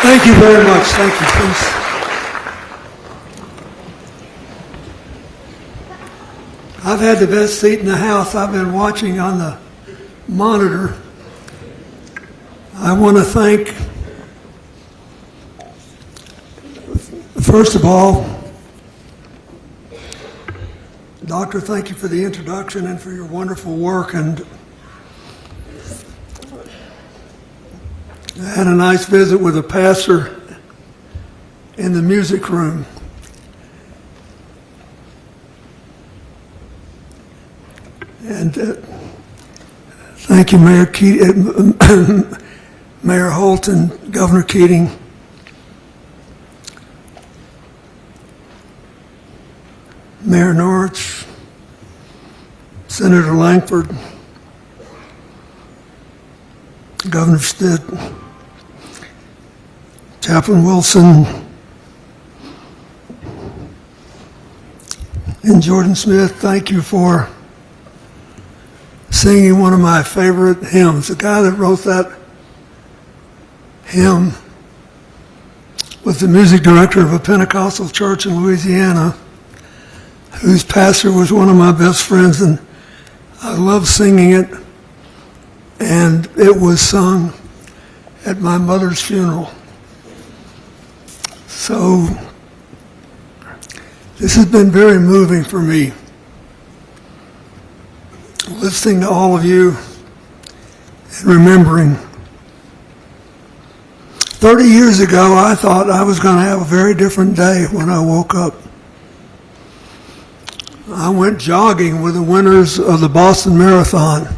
Thank you very much. Thank you, please. I've had the best seat in the house. I've been watching on the monitor. I want to thank, first of all, Doctor, thank you for the introduction and for your wonderful work. And I had a nice visit with a pastor in the music room. And thank you, Mayor Holt and Governor Keating. Mayor Norwich, Senator Langford, Governor Stitt, Chaplain Wilson, and Jordan Smith, thank you for singing one of my favorite hymns. The guy that wrote that hymn was the music director of a Pentecostal church in Louisiana, whose pastor was one of my best friends, and I love singing it. And it was sung at my mother's funeral. So this has been very moving for me, listening to all of you and remembering. 30 years ago, I thought I was going to have a very different day when I woke up. I went jogging with the winners of the Boston Marathon,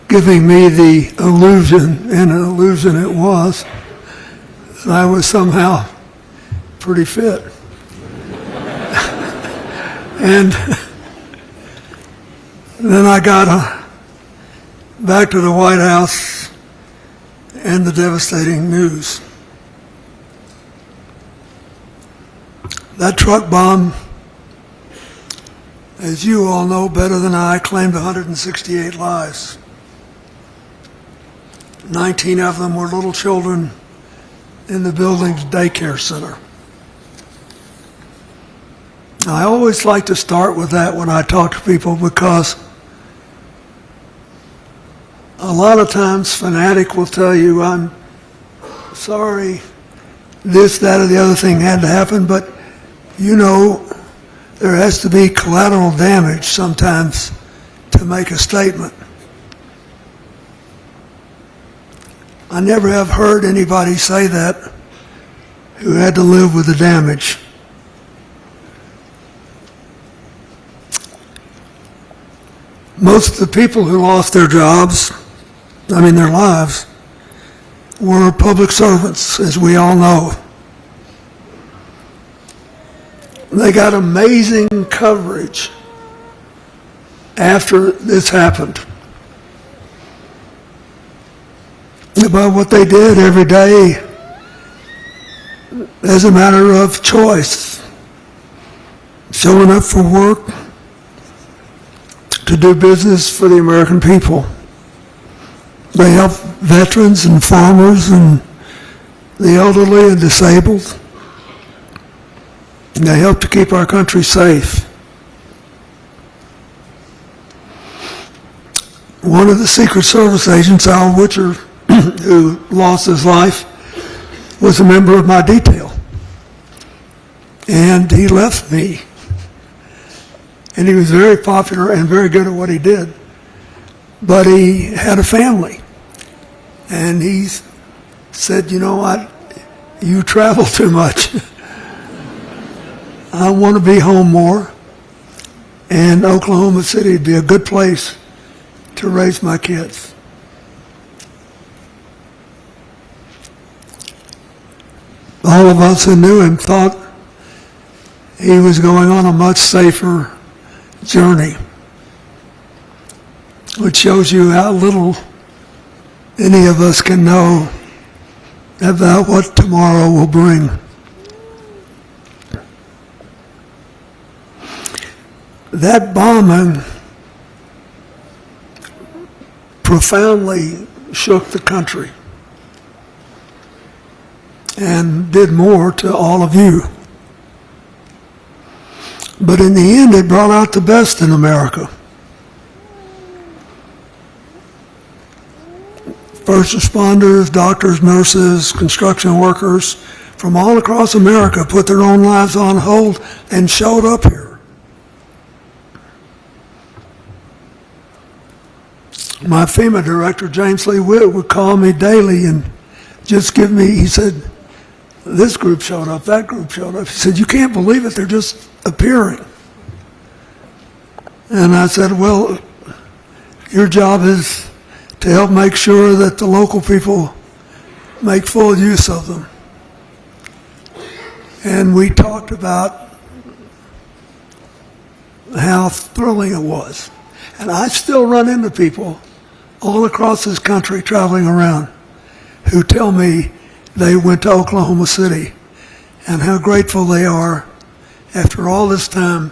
giving me the illusion, and an illusion it was, that I was somehow pretty fit. And then I got back to the White House and the devastating news. That truck bomb, as you all know better than I, claimed 168 lives. 19 of them were little children in the building's daycare center. I always like to start with that when I talk to people, because a lot of times fanatic will tell you, I'm sorry, this, that, or the other thing had to happen, but you know, there has to be collateral damage sometimes to make a statement. I never have heard anybody say that who had to live with the damage. Most of the people who lost their jobs, their lives, were public servants, as we all know. They got amazing coverage after this happened about what they did every day as a matter of choice, showing up for work, to do business for the American people. They help veterans and farmers and the elderly and disabled. And they help to keep our country safe. One of the Secret Service agents, Al Witcher, who lost his life, was a member of my detail. And he left me. And he was very popular and very good at what he did. But he had a family. And he said, you know what, you travel too much. I want to be home more. And Oklahoma City would be a good place to raise my kids. All of us who knew him thought he was going on a much safer journey, which shows you how little any of us can know about what tomorrow will bring. That bombing profoundly shook the country. and did more to all of you. But in the end, it brought out the best in America. First responders, doctors, nurses, construction workers from all across America put their own lives on hold and showed up here. My FEMA director, James Lee Witt, would call me daily and just give me, he said, this group showed up, that group showed up. He said, you can't believe it, they're just appearing. And I said, well, your job is to help make sure that the local people make full use of them. And we talked about how thrilling it was. And I still run into people all across this country traveling around who tell me they went to Oklahoma City and how grateful they are after all this time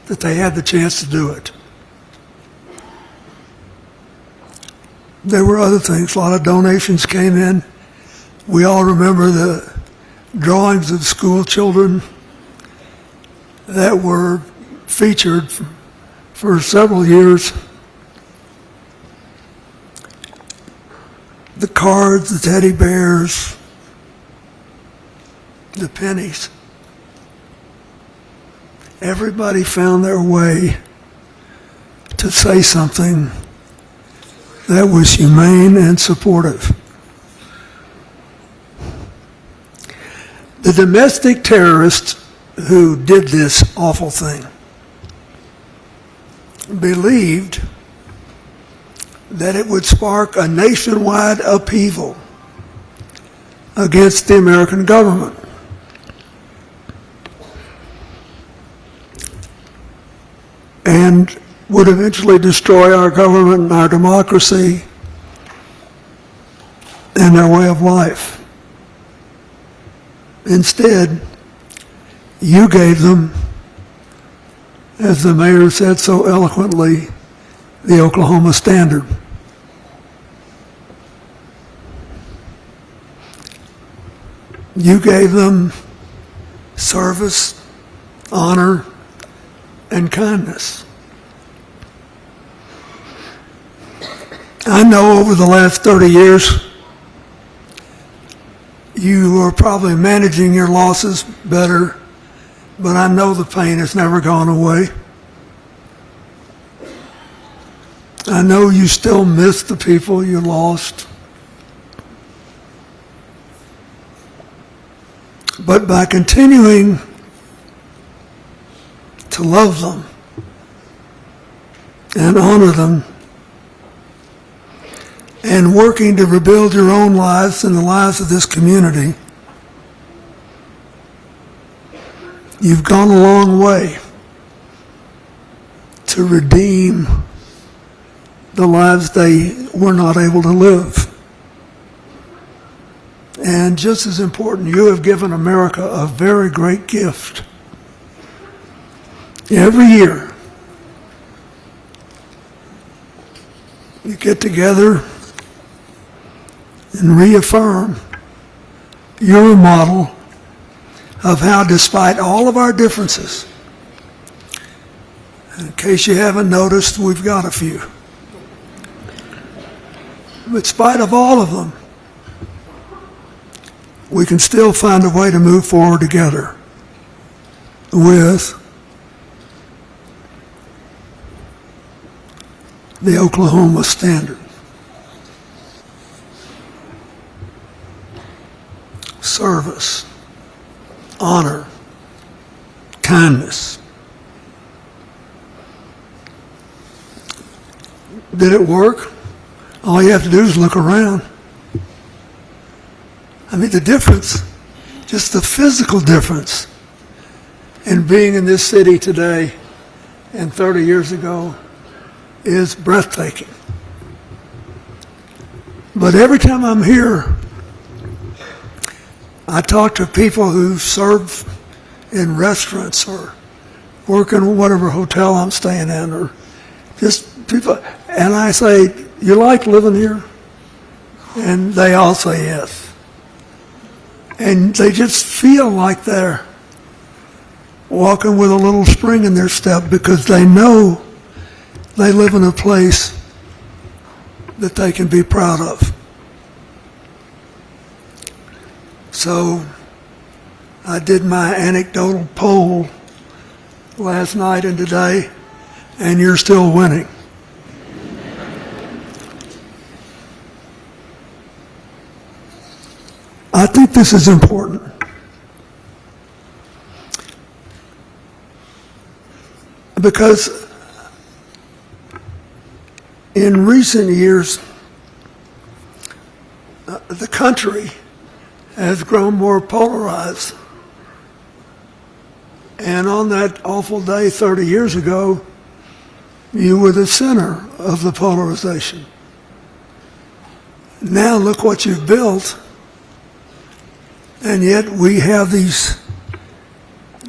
that they had the chance to do it. There were other things. A lot of donations came in. We all remember the drawings of school children that were featured for several years. The cards, the teddy bears, the pennies. Everybody found their way to say something that was humane and supportive. The domestic terrorist who did this awful thing believed that it would spark a nationwide upheaval against the American government. And would eventually destroy our government and our democracy and our way of life. Instead, you gave them, as the mayor said so eloquently, the Oklahoma Standard. You gave them service, honor, and kindness. I know over the last 30 years, you are probably managing your losses better, but I know the pain has never gone away. I know you still miss the people you lost. But by continuing to love them and honor them and working to rebuild your own lives and the lives of this community, you've gone a long way to redeem the lives they were not able to live. And just as important, you have given America a very great gift. Every year, you get together and reaffirm your model of how, despite all of our differences, in case you haven't noticed, we've got a few. But in spite of all of them, we can still find a way to move forward together with the Oklahoma Standard. Service, honor, kindness. Did it work? All you have to do is look around. I mean, the difference, just the physical difference in being in this city today and 30 years ago is breathtaking. But every time I'm here, I talk to people who serve in restaurants or work in whatever hotel I'm staying in, or just people, and I say, you like living here? And they all say yes. and they just feel like they're walking with a little spring in their step because they know they live in a place that they can be proud of. So I did my anecdotal poll last night and today, and you're still winning. I think this is important. Because in recent years, the country has grown more polarized. And on that awful day 30 years ago, you were the center of the polarization. Now look what you've built, and yet we have these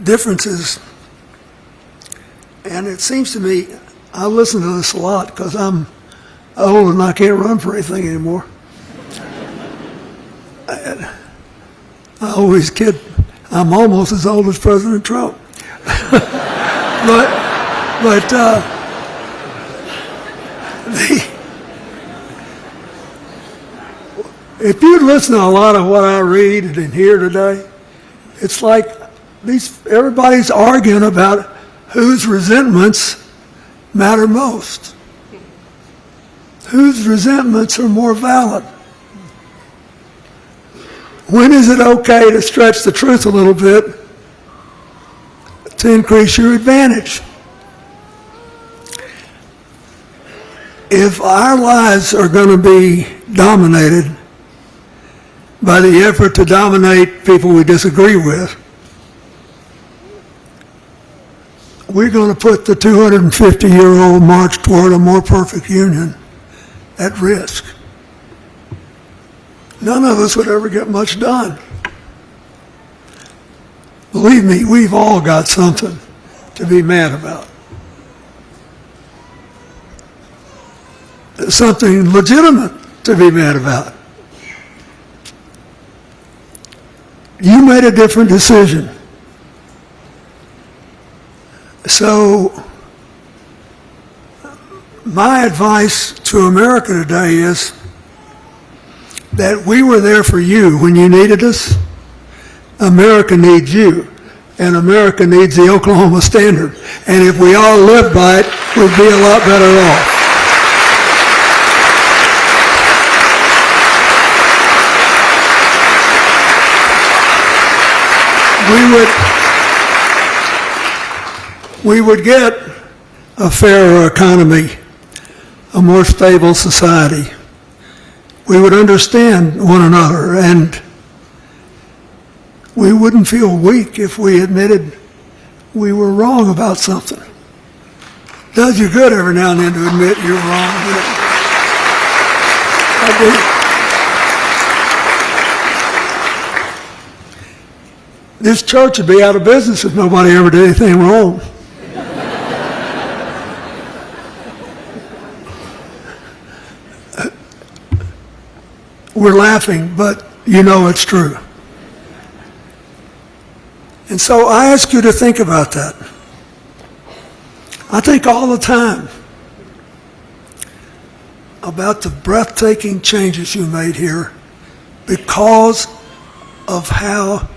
differences. And it seems to me, I listen to this a lot because I'm old and I can't run for anything anymore. I always kid, I'm almost as old as President Trump. If you listen to a lot of what I read and hear today, it's like everybody's arguing about whose resentments matter most, whose resentments are more valid. When is it okay to stretch the truth a little bit to increase your advantage? If our lives are going to be dominated by the effort to dominate people we disagree with, we're going to put the 250-year-old march toward a more perfect union at risk. None of us would ever get much done. Believe me, we've all got something to be mad about. Something legitimate to be mad about. You made a different decision. So, my advice to America today is that we were there for you when you needed us. America needs you, and America needs the Oklahoma Standard. And if we all lived by it, we'd be a lot better off. We would get a fairer economy, a more stable society. We would understand one another, and we wouldn't feel weak if we admitted we were wrong about something. It does you good every now and then to admit you're wrong. You know? This church would be out of business if nobody ever did anything wrong. We're laughing, but you know it's true. And so I ask you to think about that. I think all the time about the breathtaking changes you made here because of how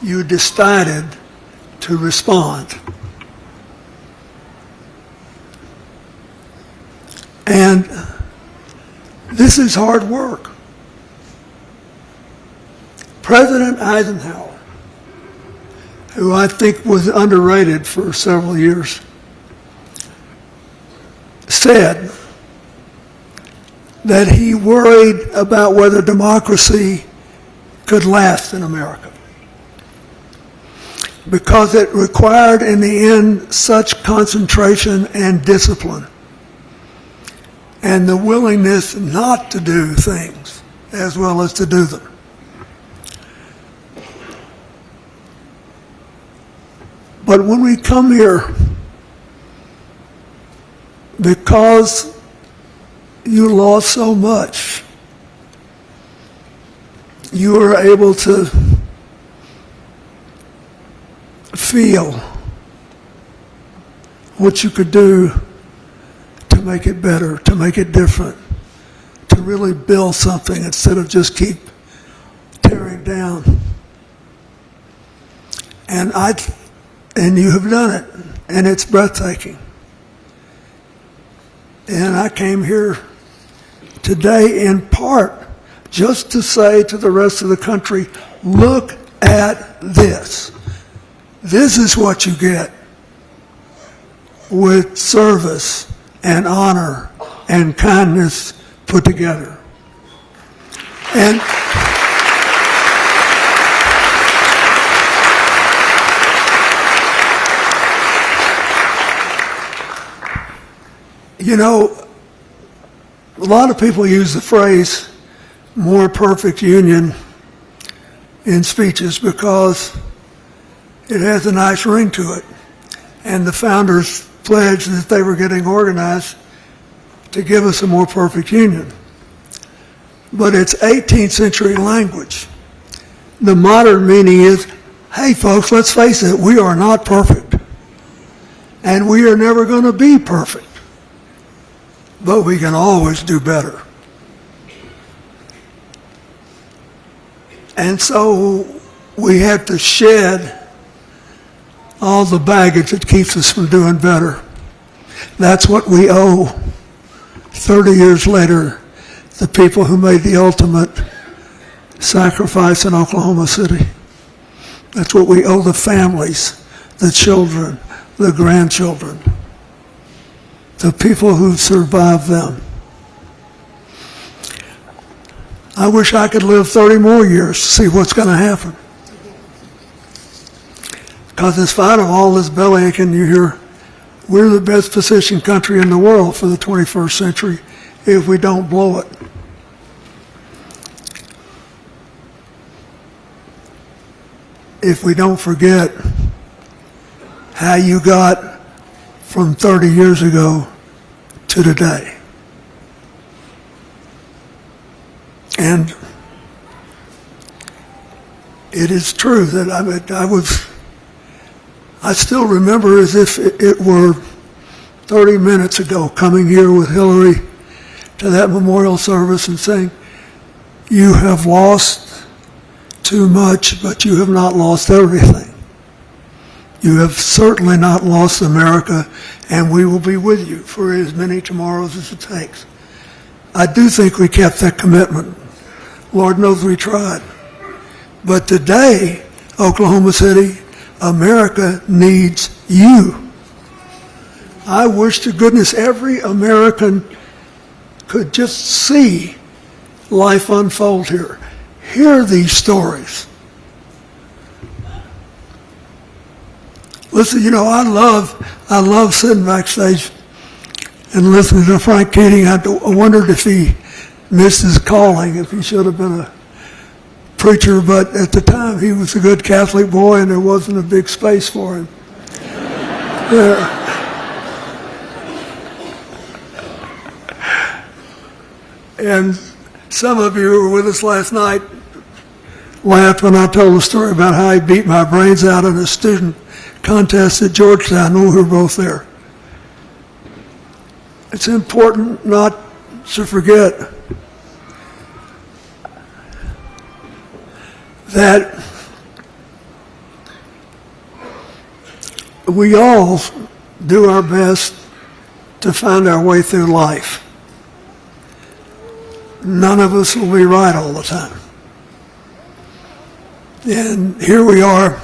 you decided to respond. And this is hard work. President Eisenhower, who I think was underrated for several years, said that he worried about whether democracy could last in America because it required in the end such concentration and discipline and the willingness not to do things as well as to do them. But when we come here, because you lost so much, you were able to feel what you could do to make it better, to make it different, to really build something instead of just keep tearing down. And you have done it, and it's breathtaking. And I came here today in part just to say to the rest of the country, look at this. This is what you get with service and honor and kindness put together. And you know, a lot of people use the phrase more perfect union in speeches because it has a nice ring to it. And the founders pledged that they were getting organized to give us a more perfect union. But it's 18th century language. The modern meaning is, hey folks, let's face it, we are not perfect. And we are never going to be perfect. But we can always do better. And so we have to shed all the baggage that keeps us from doing better. That's what we owe 30 years later, the people who made the ultimate sacrifice in Oklahoma City. That's what we owe the families, the children, the grandchildren, the people who've survived them. I wish I could live 30 more years to see what's going to happen. Because in spite of all this belly aching you hear, we're the best positioned country in the world for the 21st century if we don't blow it. If we don't forget how you got from 30 years ago to today. And it is true that I still remember as if it were 30 minutes ago coming here with Hillary to that memorial service and saying, you have lost too much, but you have not lost everything. You have certainly not lost America, and we will be with you for as many tomorrows as it takes. I do think we kept that commitment. Lord knows we tried. But today, Oklahoma City, America needs you. I wish to goodness every American could just see life unfold here. Hear these stories. Listen, you know, I love sitting backstage and listening to Frank Keating. I wondered if he missed his calling, if he should have been a preacher, but at the time he was a good Catholic boy and there wasn't a big space for him. Yeah. And some of you who were with us last night laughed when I told the story about how he beat my brains out in a student contest at Georgetown when we were both there. It's important not to forget that we all do our best to find our way through life. None of us will be right all the time. And here we are,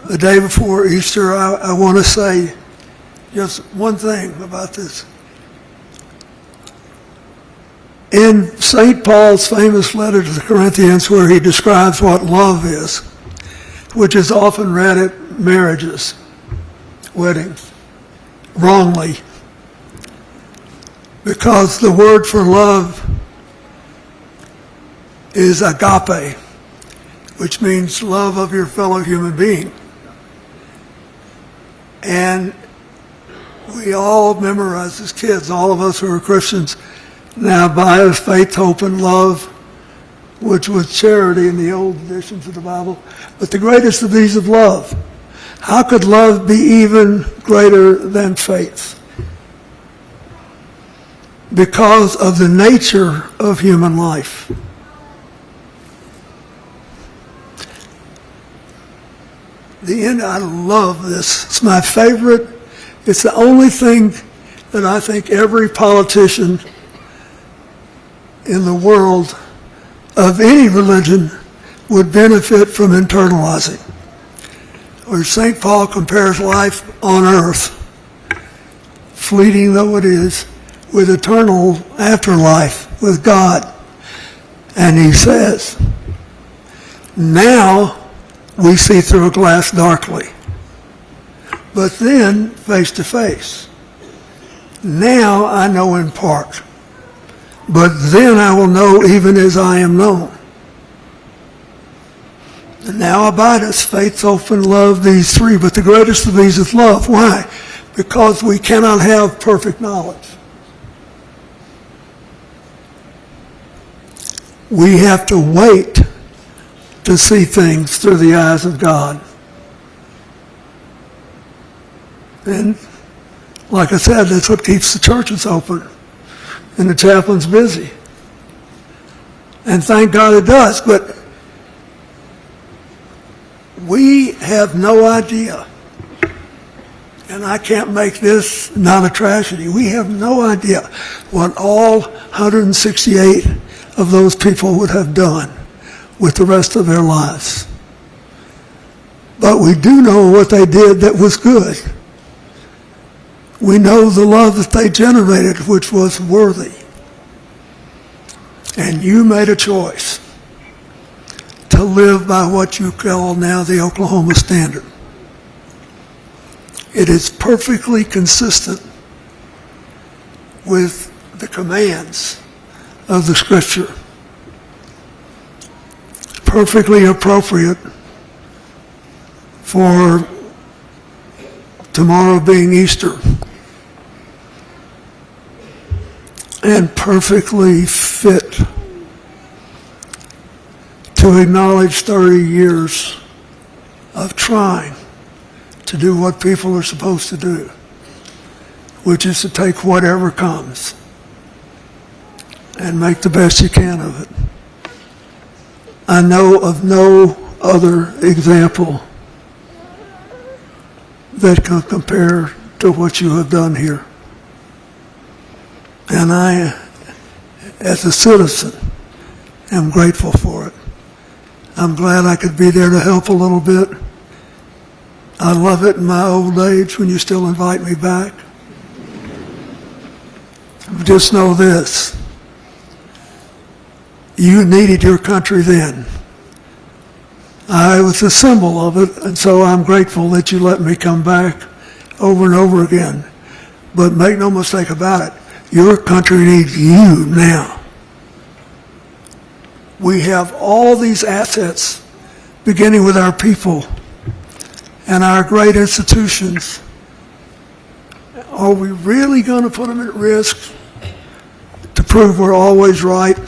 the day before Easter. I want to say just one thing about this. In St. Paul's famous letter to the Corinthians, where he describes what love is, which is often read at marriages, weddings, wrongly, because the word for love is agape, which means love of your fellow human being. And we all memorized as kids, all of us who are Christians, now by faith, hope, and love, which was charity in the old editions of the Bible, but the greatest of these is love. How could love be even greater than faith? Because of the nature of human life. I love this. It's my favorite. It's the only thing that I think every politician in the world of any religion would benefit from internalizing. Where St. Paul compares life on earth, fleeting though it is, with eternal afterlife with God. And he says, now we see through a glass darkly, but then face to face. Now I know in part, but then I will know even as I am known. And now abideth faith, hope, and love, these three, but the greatest of these is love. Why? Because we cannot have perfect knowledge. We have to wait to see things through the eyes of God. And like I said, that's what keeps the churches open and the chaplains busy. And thank God it does, but we have no idea, and I can't make this not a tragedy, we have no idea what all 168 of those people would have done with the rest of their lives. But we do know what they did that was good. We know the love that they generated, which was worthy. And you made a choice to live by what you call now the Oklahoma Standard. It is perfectly consistent with the commands of the Scripture. Perfectly appropriate for tomorrow being Easter. And perfectly fit to acknowledge 30 years of trying to do what people are supposed to do, which is to take whatever comes and make the best you can of it. I know of no other example that can compare to what you have done here. And I, as a citizen, am grateful for it. I'm glad I could be there to help a little bit. I love it in my old age when you still invite me back. Just know this. You needed your country then. I was a symbol of it, and so I'm grateful that you let me come back over and over again. But make no mistake about it, your country needs you now. We have all these assets, beginning with our people and our great institutions. Are we really going to put them at risk to prove we're always right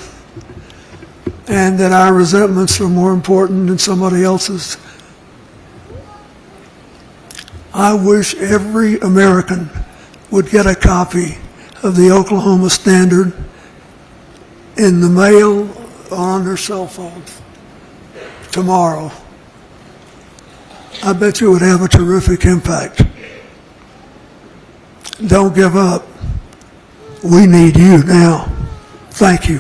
and that our resentments are more important than somebody else's? I wish every American would get a copy of the Oklahoma Standard in the mail or on their cell phones tomorrow. I bet you it would have a terrific impact. Don't give up. We need you now. Thank you.